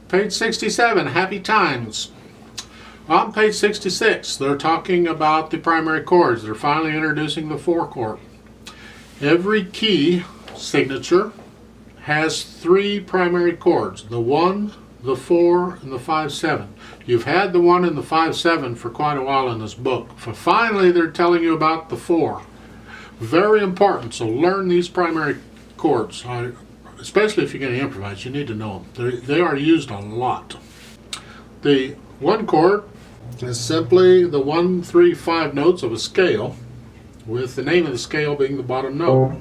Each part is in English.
Page 67, Happy Times. On page 66, they're talking about the primary chords. They're finally introducing the 4 chord. Every key signature has 3 primary chords, the 1, the 4, and the 5/7. You've had the 1 and the 5/7 for quite a while in this book. Finally, they're telling you about the 4. Very important, so learn these primary chords. Especially if you're going to improvise, you need to know them. They are used a lot. The 1 chord is simply the 1, 3, 5 notes of a scale, with the name of the scale being the bottom note.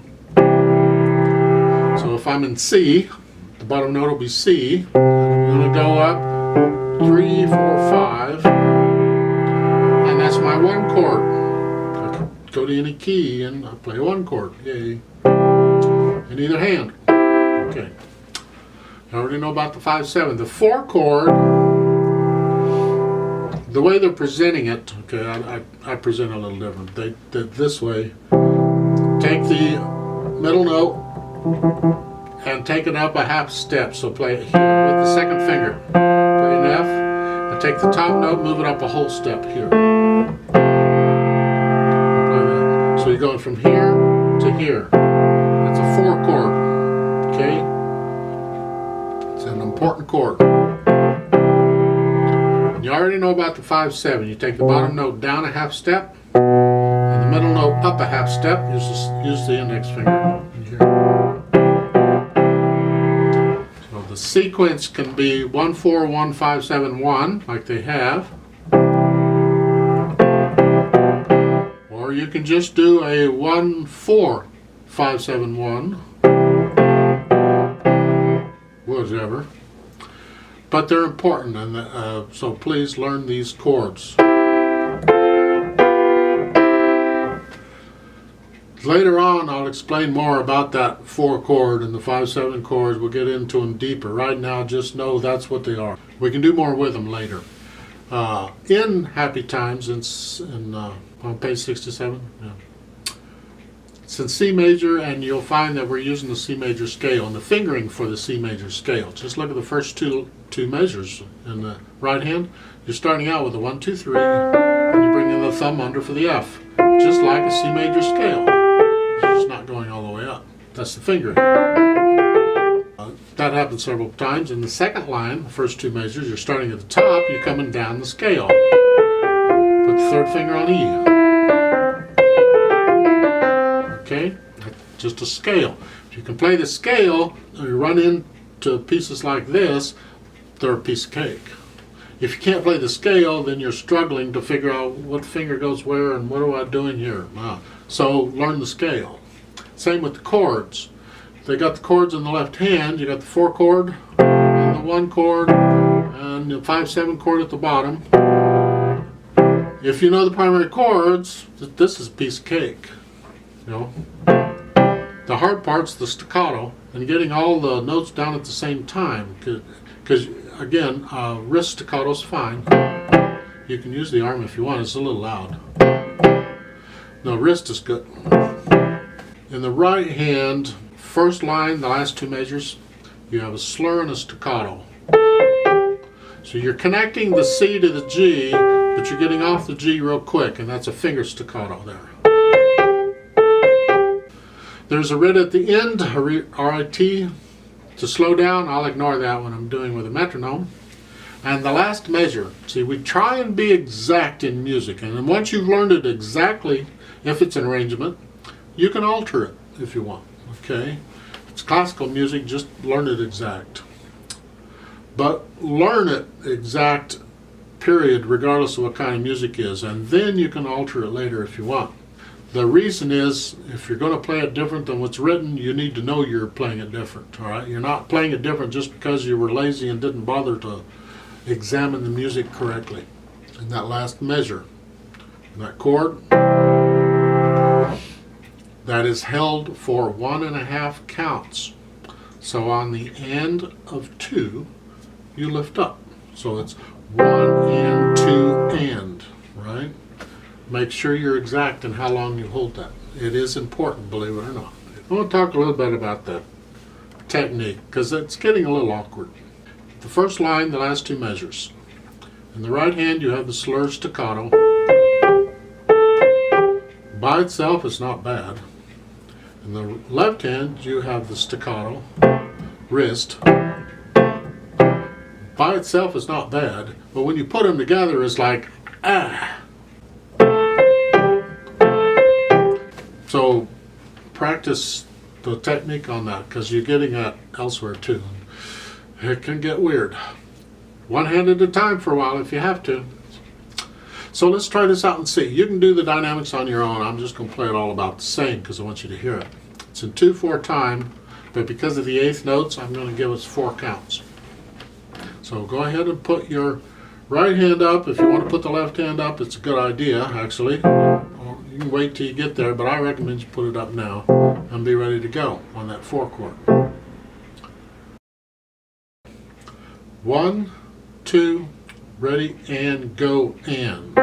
So if I'm in C, the bottom note will be C. I'm going to go up 3, 4, 5, and that's my 1 chord. I can go to any key and I play a 1 chord. Yay. In either hand. Okay. I already know about the 5/7. The 4 chord, the way they're presenting it, okay, I present a little different. They did this way. Take the middle note and take it up a half step. So play it here with the second finger. Play an F, and take the top note, move it up a whole step here. Play that. So you're going from here to here. That's a 4 chord. Okay? It's an important chord. You already know about the 5/7. You take the bottom note down a half step, and the middle note up a half step. Use the index finger. So the sequence can be 1, 4, 1, 5, 7, 1, like they have. Or you can just do a 1, 4, 5, 7, 1. Whatever. But they're important, and so please learn these chords. Later on, I'll explain more about that 4 chord and the 5/7 chords. We'll get into them deeper. Right now, just know that's what they are. We can do more with them later. In Happy Times, on page 67, yeah. It's in C major, and you'll find that we're using the C major scale and the fingering for the C major scale. Just look at the first two measures in the right hand. You're starting out with a 1, 2, 3, and you bring in the thumb under for the F, just like a C major scale. It's just not going all the way up. That's the fingering. That happens several times. In the second line, the first 2 measures, you're starting at the top, you're coming down the scale. Put the 3rd finger on E. Okay, just a scale. If you can play the scale, you run into pieces like this, they're a piece of cake. If you can't play the scale, then you're struggling to figure out what finger goes where and what am I doing here. So learn the scale. Same with the chords. If they got the chords in the left hand, you got the 4 chord, and the 1 chord, and the 5/7 chord at the bottom. If you know the primary chords, this is a piece of cake. You know, the hard part's the staccato and getting all the notes down at the same time. Because again, wrist staccato's fine. You can use the arm if you want. It's a little loud. No, wrist is good. In the right hand, first line, the last 2 measures, you have a slur and a staccato. So you're connecting the C to the G, but you're getting off the G real quick, and that's a finger staccato there. There's a rit at the end, a RIT, to slow down. I'll ignore that when I'm doing with a metronome. And the last measure. See, we try and be exact in music, and then once you've learned it exactly, if it's an arrangement, you can alter it if you want. Okay? If it's classical music, just learn it exact. But learn it exact, period, regardless of what kind of music is, and then you can alter it later if you want. The reason is, if you're going to play it different than what's written, you need to know you're playing it different. All right? You're not playing it different just because you were lazy and didn't bother to examine the music correctly. And that last measure, that chord, that is held for 1.5 counts. So on the end of 2, you lift up. So it's 1 and 2 and, right? Make sure you're exact in how long you hold that. It is important, believe it or not. I want to talk a little bit about the technique, because it's getting a little awkward. the first line, the last two measures. In the right hand you have the slurred staccato. By itself it's not bad. In the left hand you have the staccato wrist. By itself it's not bad, but when you put them together it's like ah. So practice the technique on that, because you're getting that elsewhere too. It can get weird. One hand at a time for a while if you have to. So let's try this out and see. You can do the dynamics on your own. I'm just going to play it all about the same because I want you to hear it. It's in 2/4 time, but because of the eighth notes, I'm going to give us 4 counts. So go ahead and put your right hand up. If you want to put the left hand up, it's a good idea, actually. Or you can wait till you get there, but I recommend you put it up now and be ready to go on that 4 chord. 1, 2, ready, and go, and.